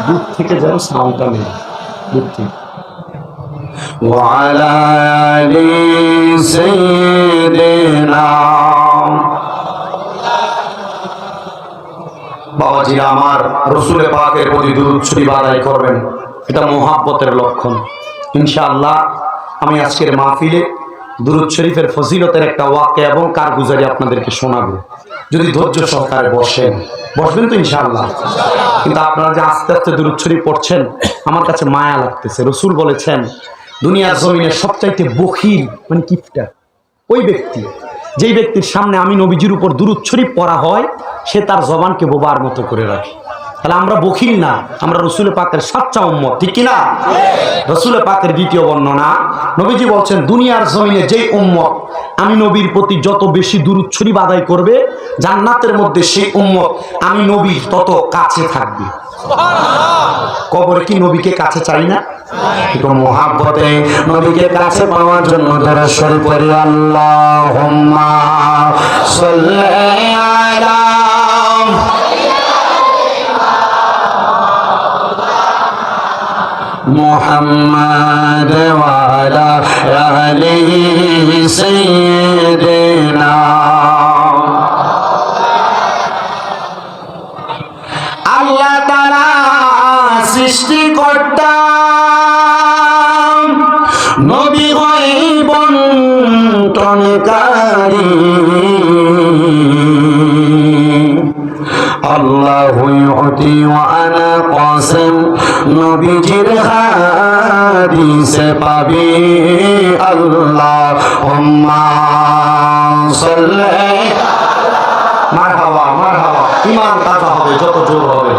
দূর থেকে যেন সাউন্ডটা নেই, দূর থেকে। وعلى آل سيدنا বাবাজি আমার রাসূল পাকের প্রতি দুরূদ শরীফ আদায় করবেন, এটা মুহাব্বতের লক্ষণ। ইনশাআল্লাহ আমি আজকের মাহফিলে দুরূদ শরীফের ফজিলতের একটা ওয়াকিয়া এবং কারগুজারি আপনাদেরকে শোনাবো, যদি ধৈর্য সহকারে বসবেন তো ইনশাআল্লাহ। কিন্তু আপনারা যে আস্তে আস্তে দুরূদ শরীফ পড়ছেন আমার কাছে মায়া লাগতেছে। রাসূল বলেছেন দুনিয়ার জমিনে সবচাইতে বখিল মানে কিপটা ওই ব্যক্তি, যেই ব্যক্তির সামনে আমি নবীজির উপর দুরূদ শরীফ পড়া হয় সে তার জবানকে বোবার মতো করে রাখে। তাহলে আমরা বখিল না, আমরা রাসূল পাকের সাচ্চা উম্মত, ঠিক কি না? রাসূল পাকের দ্বিতীয় বর্ণনা, নবীজি বলছেন দুনিয়ার জমিনে যেই উম্মত আমি নবীর প্রতি যত বেশি দুরূদ শরীফ আদায় করবে জান্নাতের মধ্যে সেই উম্মত আমি নবীর তত কাছে থাকবে। কবরে কি নবীকে কাছে চাই না? একটু মুহাব্বতে নবীকে কাছে পাওয়ার জন্য দরুদ শরীফ পড়ি। আল্লাহুম্মা সাল্লি আলা মুহাম্মাদ ওয়া আলা আলি সাইয়্যিদিনা। আল্লাহ তাআলা সৃষ্টিকর্তা, নবী হয় বন্টনকারী। আল্লাহু ইউতি ওয়া আনা কাসিম, নবীজির হাদিসে পাবি। আল্লাহুম্মা সাল্লি মারহাবা মারহাবা, ঈমান তাজা হবে যত জোর হবে।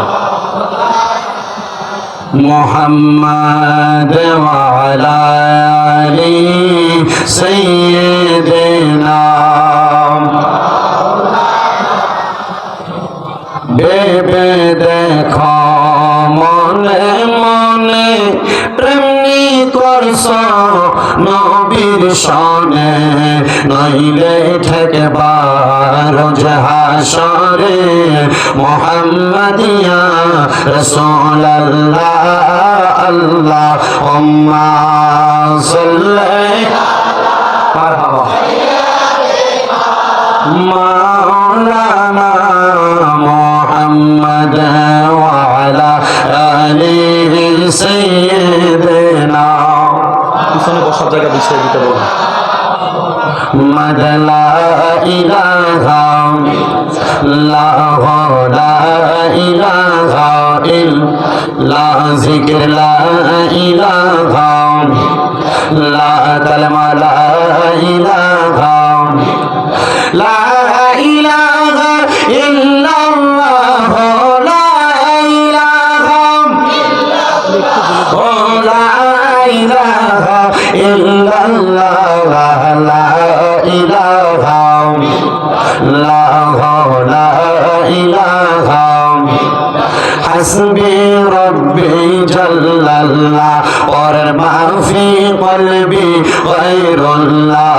মুহাম্মাদ ওয়া আলা আলি সাইয়্যিদিনা। ভেবে দেখো মনে মনে প্রেমী করছ নবীর সনে, নইলে ঠেকবার হাসরে। মুহাম্মাদিয়া রাসূলুল্লাহ, আল্লাহুম্মা সাল্লি মারহাবা মাওলানা মুহাম্মদ ওয়া আলা আলি সাইয়্যিদিনা। পিছনে বসার জায়গা বিছিয়ে দিতে বলুন। মাদলা ইলাহা ইল্লাল্লাহু লা ইলাহা ইল্লাল্লাহ, জিকির লা ইলাহা লা কালমা লা ইলাহা লা ইলাহা ইল্লাল্লাহ, লা ইলাহা লা ইলাহা ইল্লাল্লাহ, লা ইলাহা লা ইলাহা হাসবি রব্বি জাল্লাল্লাহ। और মাফি কলবি গায়রুল্লাহ,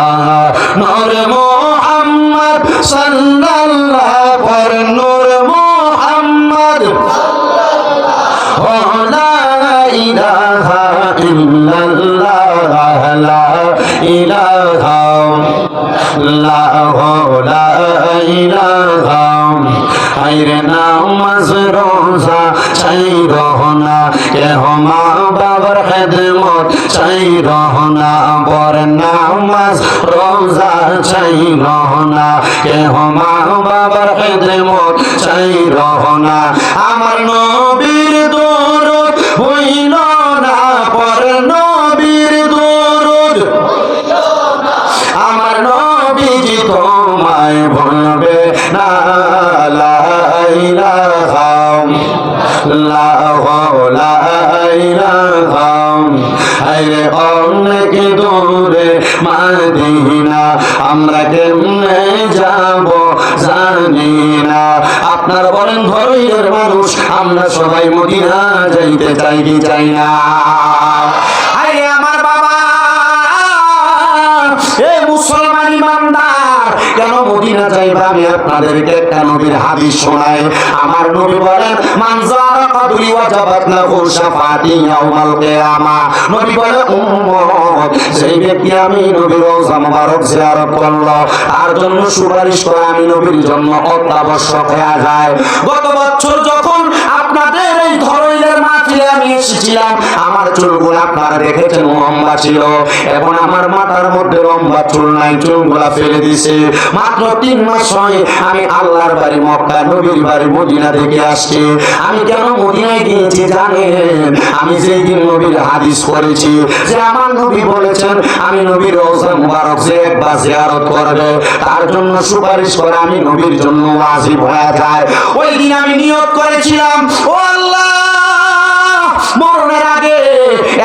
নূর মুহাম্মদ সাল্লাল্লাহ, पर নূর মুহাম্মদ লা ইলাহা ইল্লাল্লাহ, লা ইলাহা লা ইলাহা। আইরে নামাজ রোজা চাই রহনা, কেহ মা বাবার খেদমত চাই রহনা। বর নামাজ রোজা চাই রহনা, কেহ মা বাবার খেদমত চাই রহনা। আমার নবীর দরুদ হইল না, পর নবীর দরুদ আমার নবীজি তোমায় ভুলবে না। লা ইলাহা ইল্লাল্লাহ, লা ইলাহা। আরে অনেক দূরে মদিনা, আমরা কেমনে যাব জানি না। আপনারা বলেন ঘরের মানুষ আমরা সবাই মদিনা যাইতে চাই কি চাই না? আরে আমার বাবা, এ মুসলমান ইমানদার, কেন মদিনা যাইবা? আমি আপনাদেরকে একটা নবীর হাদিস শোনাই। আমার নবী বলেন মান যারা রাদুলি ওয়াজাবাত লাহু শাফাআতি ইয়াউমাল কিয়ামা। নবী বলে উম্মত সেই ব্যক্তি আমি নবীর রওজা মুবারক জিয়ারত করলো তার জন্য সুপারিশ করা আমি নবীর জন্য অত্যাবশ্যক হয়ে যায়। গত বছর যখন আপনাদের এই ধরনের মাহফিলে আমি এসেছিলাম আমার চুলগুলো আপনারা দেখেছেন লম্বা ছিল, এখন আমার মাথার মধ্যে লম্বা চুল নাই, চুলগুলা ফেলে দিছে। মাত্র 3 মাস হয় আমি আল্লাহর বাড়ি মক্কা নবীর বাড়ি মদিনা থেকে আসছি। আমি কেন মদিনায় গিয়েছি জানেন? আমি যেই দিন নবীর হাদিস পড়েছি যে আমার নবী বলেছেন আমি নবীর রওজা মুবারক যে একবার জিয়ারত করবে তার জন্য সুপারিশ করে আমি নবীর জন্য ওয়াজিব হয়ে যায়। ওই দিন আমি নিয়ত করেছিলাম ও আল্লাহ মরণের আগে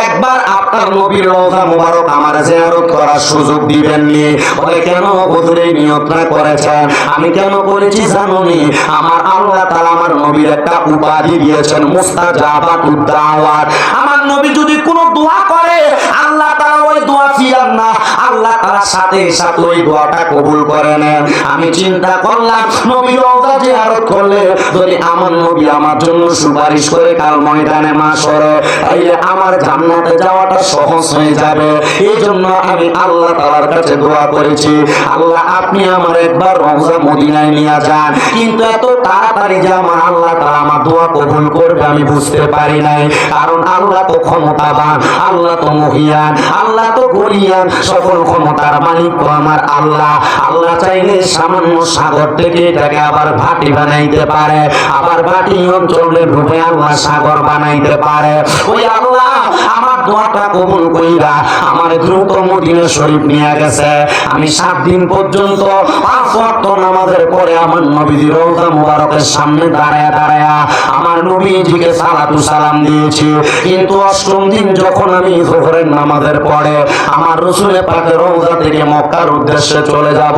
একবার আপনার নবীর রওজা মুবারক আমার জিয়ারত করার সুযোগ দিবেননি। বলে কেন হুজুর এই নিয়তটা করেছেন? আমি কেন করেছি জানোনি? আমার আল্লাহ তাআলা আমার নবীর একটা উপাধি দিয়েছেন মুস্তাজাবাতুদ দাওয়াত। আমার নবী যদি কোনো দোয়া করে আল্লাহ তাআলা ওই দোয়া ফিরান না, আল্লাহ তাআলা সাথে সাথে ওই দোয়াটা কবুল করে নেন। আমি চিন্তা করলাম নবীর রওজা জিয়ারত করলে যদি আমার নবী আমার জন্য সুপারিশ করে কাল ময়দানে মাশরে তাইলে আমার জান্নাতে যাওয়াটা সহজ হয়ে যাবে। এই জন্য আমি আল্লাহ তাআলার কাছে দোয়া করেছি আল্লাহ আপনি আমার একবার রওজা মদিনায় নিয়ে যান। কিন্তু এত তাড়াতাড়ি যে আমার আল্লাহ তাআলা আমার দোয়া কবুল করবে আমি বুঝতে পারি নাই, কারণ আল্লাহ তো ক্ষমতাবান, আল্লাহ তো মহিয়ান, আল্লাহ তো গরিয়ান, সকল ক্ষমতার মালিক তো আমার আল্লাহ। আল্লাহ চাইলে সামান্য সাগর থেকে এটাকে আবার ভাটি বানাইতে পারে, আবার ভাটি অঞ্চলে ঢুকে আল্লাহ সাগর বানাইতে পারে। ওই আল্লাহ আমার দোয়াটা কবুল কইরা আমার দ্রুত মদিনা শরীফ নিয়ে গেছে। আমি 7 দিন পর্যন্ত 5 ওয়াক্ত নামাজের পরে আমার নবীর রওজা মুবারকের সামনে দাঁড়ায়া দাঁড়ায়া আমার নবীজিকে সালাতু সালাম দিয়েছি। কিন্তু 8ম দিন যখন আমি যোহরের নামাজের পরে আমার রাসূল পাকের রওজা থেকে মক্কার উদ্দেশ্যে চলে যাব,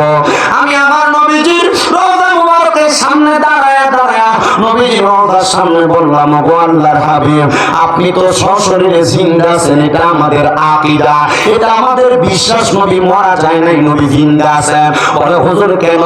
আমি আমার নবীজির রওজা মুবারকের সামনে দাঁড়ায়া দাঁড়ায়া নবীজির রওজার সামনে বললাম গো আল্লাহর হাবিব আপনি তো সশরীরে জিন্দা আছেন, এটা আমাদের আকীদা, এটা আমাদের বিশ্বাস নবী মারা যায় নাই, নবী জিন্দা আছেন। বলে হুজুর কেন?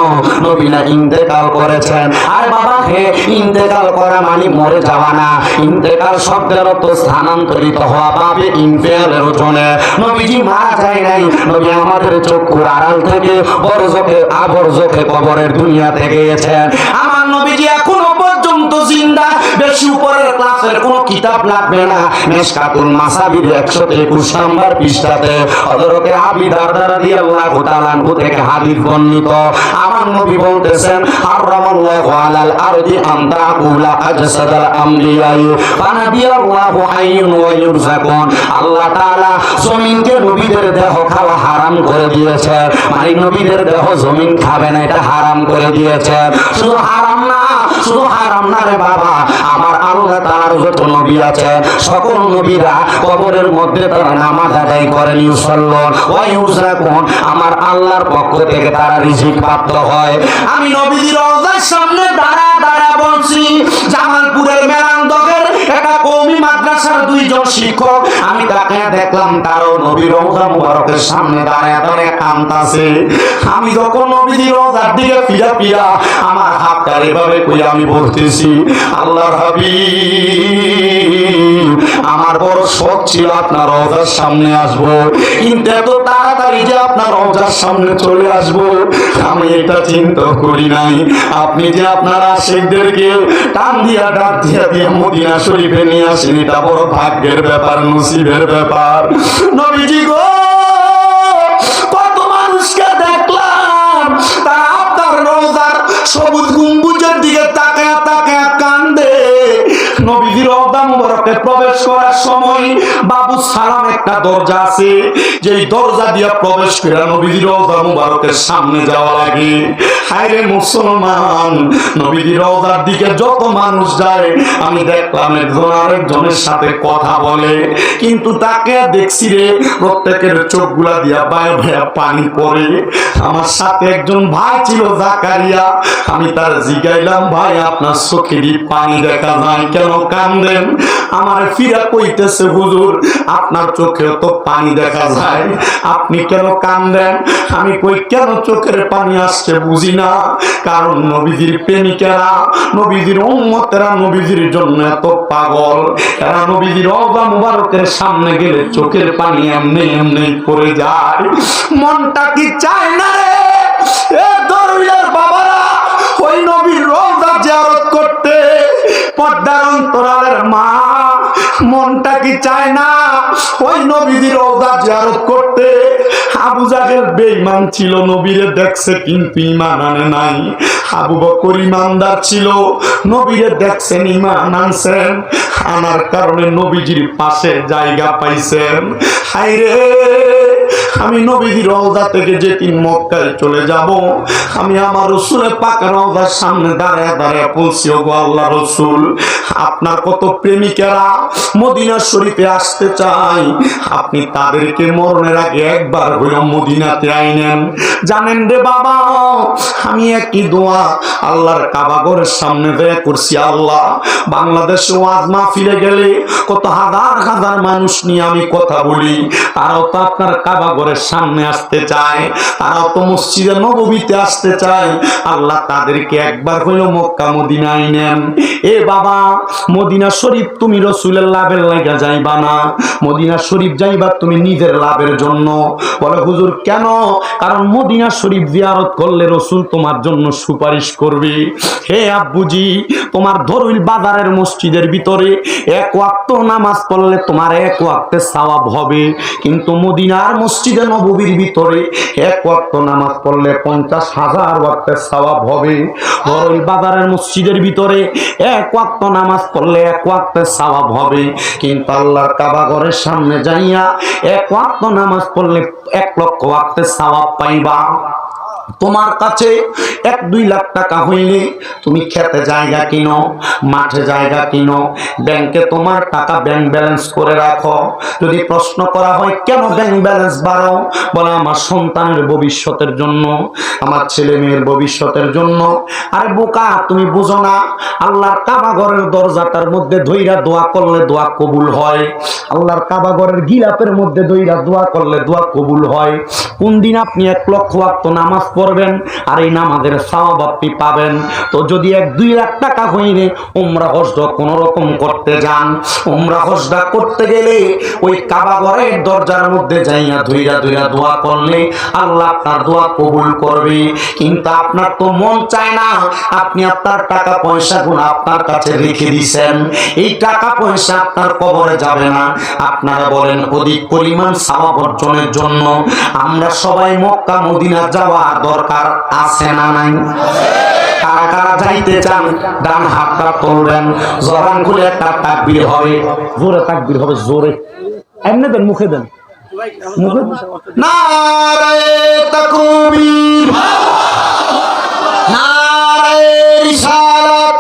নবী না ইন্তেকাল করেছেন। আর বাবা হে ইন্তেকাল করা মানে মরে যাওয়া না, ইন্তেকাল শব্দের অর্থ স্থানান্তরিত হওয়া পাবে ইনফিয়ালের ওজনে। নবীজি মারা যায় নাই, নবী আমাদের চক্ষুর আড়াল থেকে বরজখে আবরজখে কবরের দুনিয়াতে গিয়েছেন। আমার নবীজি এখনো পর্যন্ত জিন্দা। বেশি উপরের ক্লাসের কোন কিতাব লাগবে না, মিশকাতুল মাসাবির 121 নম্বর পৃষ্ঠাতে হযরতে আবু দারদা রাদিয়াল্লাহু তাআলা আনহু থেকে হাদিস বর্ণিত। আমার নবী বলতেছেন হারামাল্লাহু আলাল আরদি আন তাকুলা আজসাদাল আমবিয়াই ফানাবিয়াল্লাহু হাইয়ুন ওয়া ইউরযাকুন। আল্লাহ তাআলা জমিনকে নবীদের দেহ খাওয়া হারাম করে দিয়েছে, মানে নবীদের দেহ জমিন খাবে না, এটা হারাম করে দিয়েছে। শুধু হারাম না, শুধু হারাম না রে বাবা, আমার আল্লাহ তাআলার যত নবী আছে সকল নবীরা কবরের মধ্যে তারা নামাজ আদায় করেন, ইউসাল্লুন ওয়া ইউরযাকুন, আমার আল্লাহর পক্ষ থেকে তারা রিজিক প্রাপ্ত হয়। আমি নবীর রওজার সামনে দাঁড়া দাঁড়া বলছি, জামালপুরের মেরান্দকের একটা কওমি মাদ্রাসার 2 জন শিক্ষক, আমি তাকে দেখলাম তারও নবীর রওজা মুবারকের সামনে দাঁড়ায় দাঁড়ায় কাঁদতাছে। আমি যখন নবীর রওজার দিকে ফিরা ফিরা আমার হাতটা এভাবে কই আমি বলতেছি আল্লাহর হাবিব আমার বড় শখ ছিল আপনার রওজার সামনে আসব, কিন্তু এত তাড়াতাড়ি যে আপনার রওজার সামনে চলে আসব আমি এটা চিন্তা করি নাই। আপনি যে আপনার আশিকদেরকে টান দিয়া ডাক দিয়া দিয়ে মদিনা শরীফে নিয়ে আসেন, এটা বড় ভাগ্যের ব্যাপার, নসিবের ব্যাপার। নবীজি গো কত মানুষকে দেখলাম তারা আপনার রওজার সবুজ গম্বুজের দিকে তাকায়া তাকায়া কান্দে। নবীজির রওজা মুবারকে প্রবেশ করার সময় বাবু সালাম একটা দরজা আছে, যেই দরজা দিয়ে প্রবেশ করে নবীজির রওজা মুবারকের সামনে যাওয়া লাগে। হায়রে মুসলমান, নবীজির রওজার দিকে যত মানুষ যায় আমি দেখলাম একজন আরেকজনের সাথে কথা বলে, কিন্তু তাকে দেখছি রে প্রত্যেকের চোখগুলা দিয়া বায়ে বায়ে পানি পড়ে। আমার সাথে একজন ভাই ছিল জাকারিয়া, আমি তার জিগাইলাম ভাই আপনার চোখে পানি দেখা যায় কেন কান্দেন? আমার ফিরা কইতেছে, হুজুর আপনার চোখেও তো পানি দেখা যায়, আপনি কেন কান্দেন? আমি কই কেন চোখের পানি আসছে বুঝি না, কারণ নবীজির প্রেমিকেরা, নবীজির উম্মতেরা নবীজির জন্য এত পাগল, এরা নবীজির রওজা মুবারকের সামনে গেলে চোখের পানি এমনি এমনি পড়ে যায়। মনটা কি চায় না রে এ দরবেশের বাবারা ওই নবীর রওজা জিয়ারত করতে? পর্দার অন্তরালের মা, মনটা কি চায় না ওই নবীর রওজা জিয়ারত করতে? আবু জাহেল বেঈমান ছিল, নবীরে দেখছে কিন্তু ঈমান আনে নাই। আবু বকর ঈমানদার ছিল, নবীরে দেখছেন ঈমান আনছেন, আনার কারণে নবীজির পাশে জায়গা পাইছেন। হায়রে আমি নবীর রওজা থেকে যেদিন মক্কায় চলে যাব, আমি আমার রাসূলের পাক রওজার সামনে দাঁড়ায় দাঁড়ায় বলছি, ওগো আল্লাহ রাসূল, আপনার কত প্রেমিকেরা মদিনা শরীফে আসতে চায়, আপনি তাদেরকে মরণের আগে একবার হইল মদিনাতে আইনেন। জানেন রে বাবা, আমি একই দোয়া আল্লাহর কাবা ঘরের সামনে বের করছি, আল্লাহ বাংলাদেশে ওয়াজ মাহফিলে গেলে কত হাজার হাজার মানুষ নিয়ে আমি কথা বলি, তারাও তো আপনার কাবা ঘরের সামনে আসতে চায়, তারাও তো মসজিদে নববীতে আসতে চায়, আল্লাহ তাদেরকে একবার হইল মক্কা মদিনা আইনেন। এ বাবা, মদিনা শরীফ তুমি রাসূলের লাভের লাগা যাইবা না, মদিনা শরীফ যাইবা তুমি নিজের লাভের জন্য। বলে হুজুর কেন? কারণ মদিনা শরীফ জিয়ারত করলে রাসূল তোমার জন্য সুপারিশ করবে। হে আব্বুজি, তোমার ধরুল বাজারের মসজিদের ভিতরে এক ওয়াক্ত নামাজ পড়লে তোমার এক ওয়াক্তের সওয়াব হবে, কিন্তু মদিনার মসজিদে নববীর ভিতরে এক ওয়াক্ত নামাজ পড়লে 50,000 ওয়াক্তের সওয়াব হবে। ধরুল বাজারের মসজিদের ভিতরে এক ওয়াক্ত নামাজ পড়লে এক ওয়াক্তের সওয়াব হবে, কিন্তু আল্লাহর কাবা ঘরের সামনে যাইয়া এক ওয়াক্ত নামাজ পড়লে 1 লক্ষ ওয়াক্তের সওয়াব পাইবা। তোমার কাছে 1-2 লাখ টাকা হইলে তুমি খেতে জায়গা কিনো, মাঠে জায়গা কিনো, ব্যাংকে তোমার টাকা ব্যাংক ব্যালেন্স করে রাখো। যদি প্রশ্ন করা হয় কেন ব্যাংক ব্যালেন্স বাড়াও? বলে আমার সন্তানের ভবিষ্যতের জন্য, আমার ছেলে মেয়ের ভবিষ্যতের জন্য। আরে বোকা, তুমি বুঝো না আল্লাহর কাবা ঘরের দরজাটার মধ্যে ধইরা দোয়া করলে দোয়া কবুল হয়, আল্লাহর কাবা ঘরের গিলাপের মধ্যে ধইরা দোয়া করলে দোয়া কবুল হয়। কোন দিন আপনি 1 লক্ষ ওয়াক্ত নামাজ পড়বেন আর এই নামাজের সওয়াব আপনি পাবেন? তো যদি 1-2 লাখ টাকা হইলে উমরা হজ কোন রকম করতে যান, উমরা হজটা করতে গেলে ওই কাবা ঘরের দরজার মধ্যে যাইয়া ধইরা ধইরা দোয়া করলে আল্লাহ আপনার দোয়া কবুল করবে। কিন্তু আপনার তো মন চায় না, আপনি আপনার টাকা পয়সা গুলো আপনার কাছে রেখে দিয়েছেন, এই টাকা পয়সা আপনার কবরে যাবে না। আপনারা বলেন অধিক পরিমাণ সওয়াব অর্জনের জন্য আমরা সবাই মক্কা মদিনা যাওয়া দরকার আছে না নাই? কারা কারা যাইতে চান ডান হাতটা তুলবেন, জবান খুলে একটা তাকবীর হবে, জোরে তাকবীর হবে, জোরে এমনি দেন, মুখে দেন, মুখে। নারে তাকবীর, নারে রিসালাত।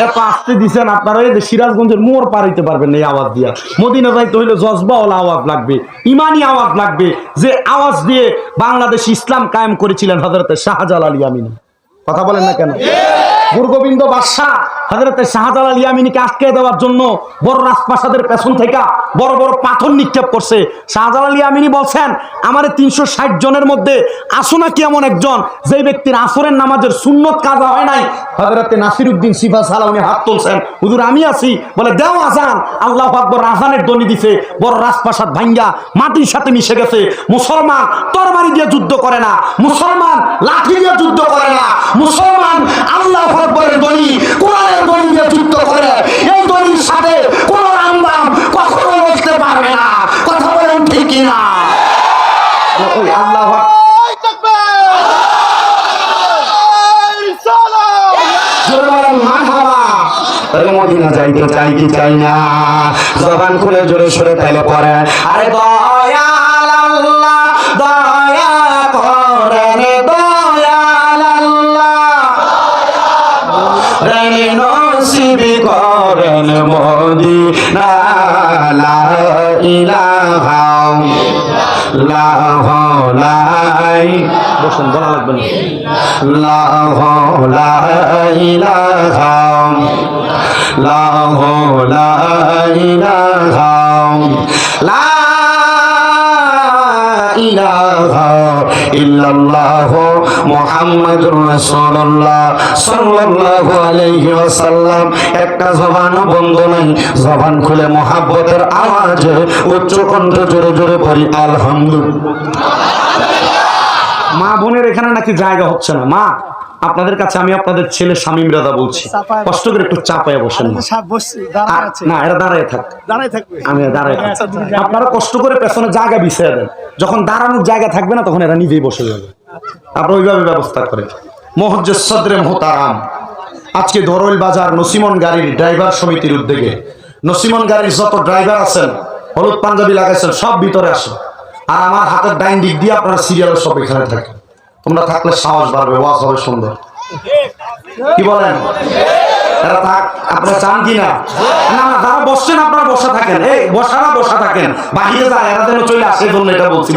এত আসতে দিচ্ছেন আপনারা, এই সিরাজগঞ্জের মোড় পার হইতে পারবেন না এই আওয়াজ দিয়া। মদিনা যাইতে হইলে জজবাওয়ালা আওয়াজ লাগবে, ইমানি আওয়াজ লাগবে, যে আওয়াজ দিয়ে বাংলাদেশ ইসলাম কায়েম করেছিলেন হযরত শাহজালাল ইয়ামিনী। কথা বলেন না কেন? গুরগোবিন্দ বাদশাহ হযরত শাহজালাল ইয়ামিনীকে আটকে দেওয়ার জন্য বড় রাজপ্রাসাদের পেছন থেকে বড় বড় পাথর নিক্ষেপ করছে। শাহজালাল ইয়ামিনী বলছেন, আমার 360 জনের মধ্যে আসো নাকি এমন একজন যে ব্যক্তির আসরের নামাজের সুন্নত কাজা হয় নাই? হযরত নাসিরউদ্দিন সিফা সালাউনি হাত তুলছেন, হুজুর আমি আছি। বলে দেও আজান। আল্লাহু আকবার, আজানের ধ্বনি দিছে, বড় রাজপ্রাসাদ ভাঙ্গা মাটির সাথে মিশে গেছে। মুসলমান তরবারি দিয়ে যুদ্ধ করে না, মুসলমান লাঠি দিয়ে যুদ্ধ করে না, মুসলমান আল্লাহু আকবারের ধ্বনি, কোরআনের ধ্বনি দিয়ে যুদ্ধ করে। এই ধ্বনির সাথে কোন রামবাম কখনো বলতে পারবে না। কথা বলেন ঠিক কি না? ওই আল্লাহু আকবার মদিনা যাইতে চাই কি চাই না, জবান খুলে জোরে সরে তাইলে পরে আরে দয়াল আল্লাহ দয়া করেন, দয়াল আল্লাহ রে নসিব করেন মদিনা। লা ইলাহা ইল্লাল্লাহ। বসেন, বলা লাগবে না। লাহু লা ইলাহা লাহু লা ইলাহা লা ইলাহা ইল্লাল্লাহ মুহাম্মাদুর রাসূলুল্লাহ সাল্লাল্লাহু আলাইহি ওয়াসাল্লাম। একটা জবানও বন্ধ নাই, জবান খুলে মুহাব্বতের আওয়াজে উচ্চ কণ্ঠে জোরে জোরে পড়ি আলহামদুলিল্লাহ। মা বোনের এখানে নাকি জায়গা হচ্ছে না। মা, আপনাদের কাছে আমি আপনাদের ছেলে শামীম রাজা বলছি, কষ্ট করে একটু চাপায় বসেন না। না, এরা দাঁড়ায় থাক, আমি দাঁড়ায় থাকি। আপনারা কষ্ট করে পেছনে জায়গা বিছিয়ে দেন, যখন দাঁড়ানোর জায়গা থাকবে না তখন এরা নিজেই বসে যাবে। আপনারা ওইভাবে ব্যবস্থা করেন। মুহজ্জেজ সদরে মুহতারাম, আজকে ধরইল বাজার নসিমন গাড়ির ড্রাইভার সমিতির উদ্যোগে নসিমন গাড়ির যত ড্রাইভার আছেন হলুদ পাঞ্জাবি লাগাইছেন সব ভিতরে আসেন। আর আমার হাতের ডাইন দিক দিয়ে আপনারা সিরিয়ালে সব এখানে থাকেন। তোমরা থাকলে সাহস বাড়বে, ওয়াজ হবে সুন্দর। কি বলেন? এরা থাক, আপনারা চান কি না? না, যারা বসছেন আপনারা বসা থাকেন, এই বসারা বসা থাকেন, বাহিরে যায় এরা যেন চলে আসে, জন্য এটা বলছি।